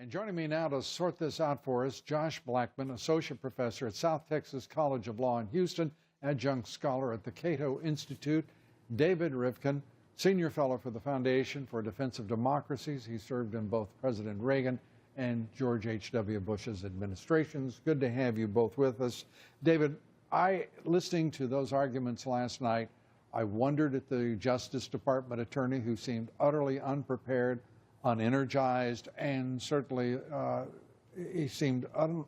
And joining me now to sort this out for us, Josh Blackman, Associate Professor at South Texas College of Law in Houston, Adjunct Scholar at the Cato Institute, David Rivkin, Senior Fellow for the Foundation for Defense of Democracies. He served in both President Reagan and George H.W. Bush's administrations. Good to have you both with us. David, listening to those arguments last night, I wondered at the Justice Department attorney who seemed utterly unprepared, unenergized, and certainly he seemed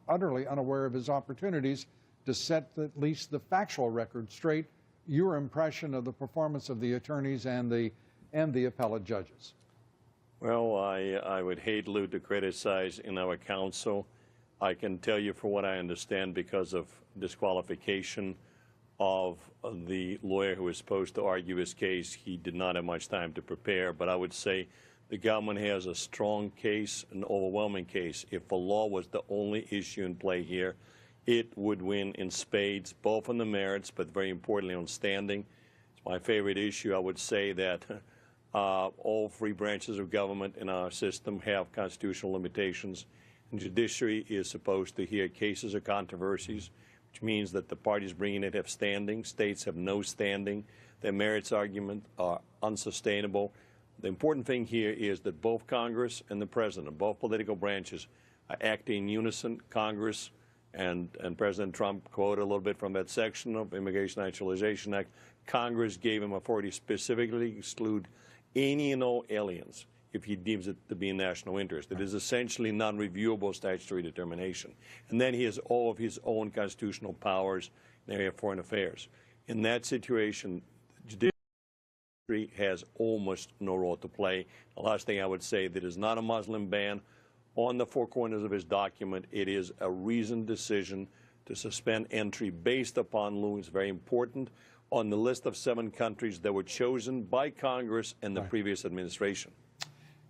utterly unaware of his opportunities to set at least the factual record straight. Your impression of the performance of the attorneys and the appellate judges? Well, I would hate, Lou, to criticize in our counsel. I can tell you, for what I understand, because of disqualification of the lawyer who was supposed to argue his case, he did not have much time to prepare. But I would say the government has a strong case, an overwhelming case. If the law was the only issue in play here, it would win in spades, both on the merits, but very importantly on standing. It's my favorite issue. I would say that all three branches of government in our system have constitutional limitations. And judiciary is supposed to hear cases or controversies, which means that the parties bringing it have standing. States have no standing. Their merits arguments are unsustainable. The important thing here is that both Congress and the President, both political branches, are acting in unison. Congress and President Trump quoted a little bit from that section of Immigration Naturalization Act. Congress gave him authority to specifically exclude any and all aliens if he deems it to be in national interest. It is essentially non-reviewable statutory determination. And then he has all of his own constitutional powers in the area of foreign affairs. In that situation, judiciary has almost no role to play. The last thing I would say, that is not a Muslim ban on the four corners of his document. It is a reasoned decision to suspend entry based upon, Lou, it's very important, on the list of 7 countries that were chosen by Congress and the previous administration.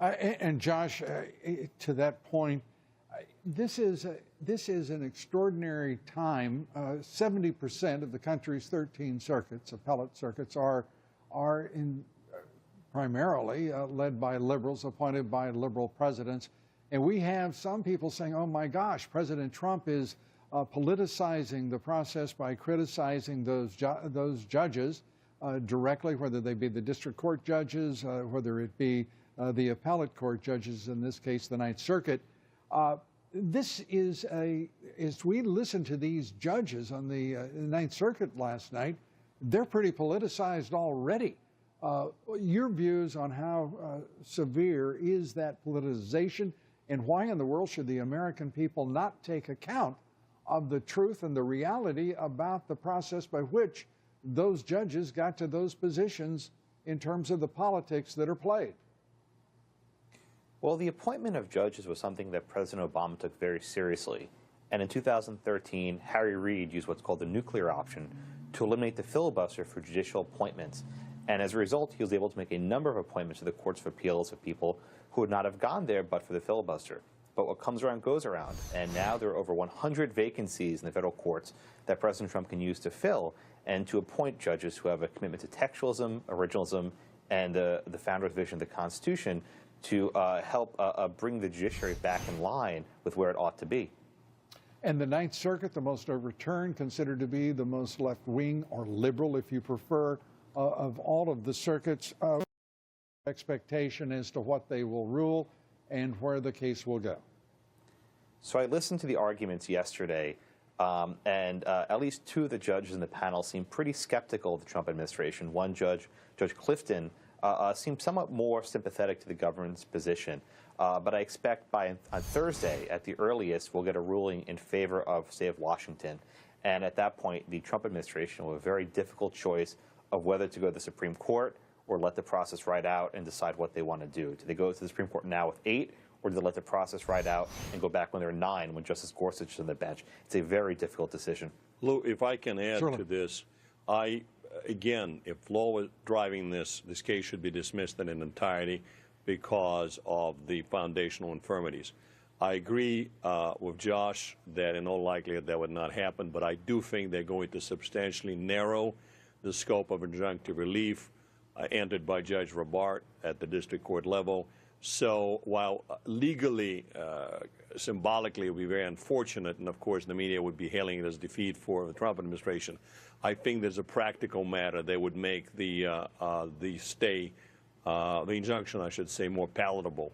And Josh, to that point, this is an extraordinary time. 70% of the country's 13 circuits, appellate circuits, are primarily led by liberals, appointed by liberal presidents. And we have some people saying, oh my gosh, President Trump is politicizing the process by criticizing those judges directly, whether they be the district court judges, whether it be the appellate court judges, in this case the Ninth Circuit. This is as we listen to these judges on the Ninth Circuit last night, they're pretty politicized already. Your views on how severe is that politicization, and why in the world should the American people not take account of the truth and the reality about the process by which those judges got to those positions in terms of the politics that are played? Well, the appointment of judges was something that President Obama took very seriously. And in 2013, Harry Reid used what's called the nuclear option to eliminate the filibuster for judicial appointments. And as a result, he was able to make a number of appointments to the courts of appeals of people who would not have gone there but for the filibuster. But what comes around goes around, and now there are over 100 vacancies in the federal courts that President Trump can use to fill and to appoint judges who have a commitment to textualism, originalism, and the founder's vision of the Constitution to help bring the judiciary back in line with where it ought to be. And the Ninth Circuit, the most overturned, considered to be the most left-wing or liberal, if you prefer, of all of the circuits. Expectation as to what they will rule and where the case will go. So I listened to the arguments yesterday, and at least 2 of the judges in the panel seemed pretty skeptical of the Trump administration. One judge, Judge Clifton, seemed somewhat more sympathetic to the government's position. But I expect on Thursday, at the earliest, we'll get a ruling in favor of the state of Washington. And at that point, the Trump administration will have a very difficult choice of whether to go to the Supreme Court or let the process ride out and decide what they want to do. Do they go to the Supreme Court now with 8, or do they let the process ride out and go back when they're 9, when Justice Gorsuch is on the bench? It's a very difficult decision. Lou, if I can add to this, again, if law was driving this case should be dismissed in its entirety because of the foundational infirmities. I agree with Josh that in all likelihood that would not happen, but I do think they're going to substantially narrow the scope of injunctive relief entered by Judge Robart at the district court level. So while legally, symbolically, it would be very unfortunate, and of course the media would be hailing it as defeat for the Trump administration, I think there's a practical matter that would make the injunction, I should say, more palatable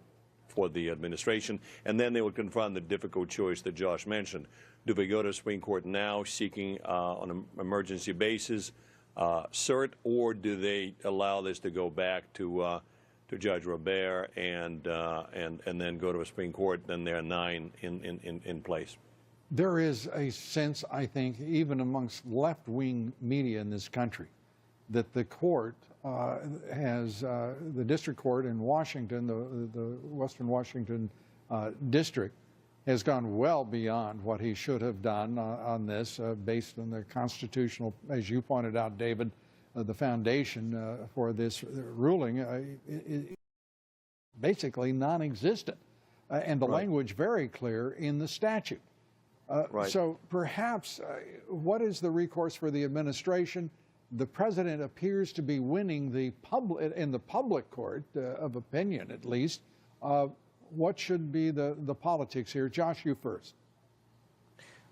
for the administration. And then they would confront the difficult choice that Josh mentioned. Do they go to the Supreme Court now seeking on an emergency basis cert, or do they allow this to go back to Judge Robert and then go to a Supreme Court? Then there are 9 in place. There is a sense, I think, even amongst left-wing media in this country, that the court the district court in Washington, the Western Washington district, has gone well beyond what he should have done on this, based on the constitutional, as you pointed out, David, the foundation for this ruling basically non-existent, and the language very clear in the statute. So perhaps, what is the recourse for the administration? The president appears to be winning in the public court of opinion, at least. What should be the politics here? Josh, you first.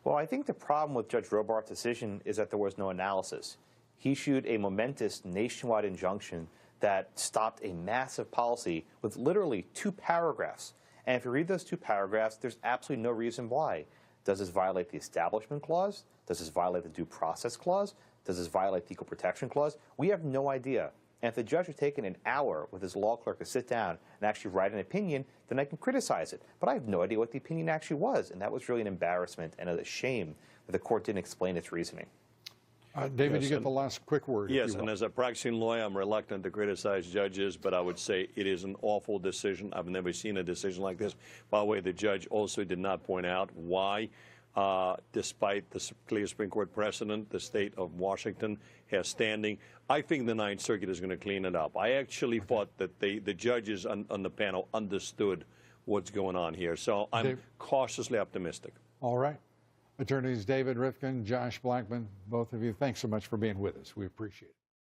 Well, I think the problem with Judge Robart's decision is that there was no analysis. He issued a momentous nationwide injunction that stopped a massive policy with literally 2 paragraphs. And if you read those 2 paragraphs, there's absolutely no reason why. Does this violate the Establishment Clause? Does this violate the Due Process Clause? Does this violate the Equal Protection Clause? We have no idea. And if the judge has taken an hour with his law clerk to sit down and actually write an opinion, then I can criticize it. But I have no idea what the opinion actually was. And that was really an embarrassment and a shame that the court didn't explain its reasoning. David, you get the last quick word. Yes, and as a practicing lawyer, I'm reluctant to criticize judges, but I would say it is an awful decision. I've never seen a decision like this. By the way, the judge also did not point out why, despite the clear Supreme Court precedent, the state of Washington has standing. I think the Ninth Circuit is going to clean it up. I actually thought that the judges on the panel understood what's going on here. So I'm cautiously optimistic. All right. Attorneys David Rifkin, Josh Blackman, both of you, thanks so much for being with us. We appreciate it.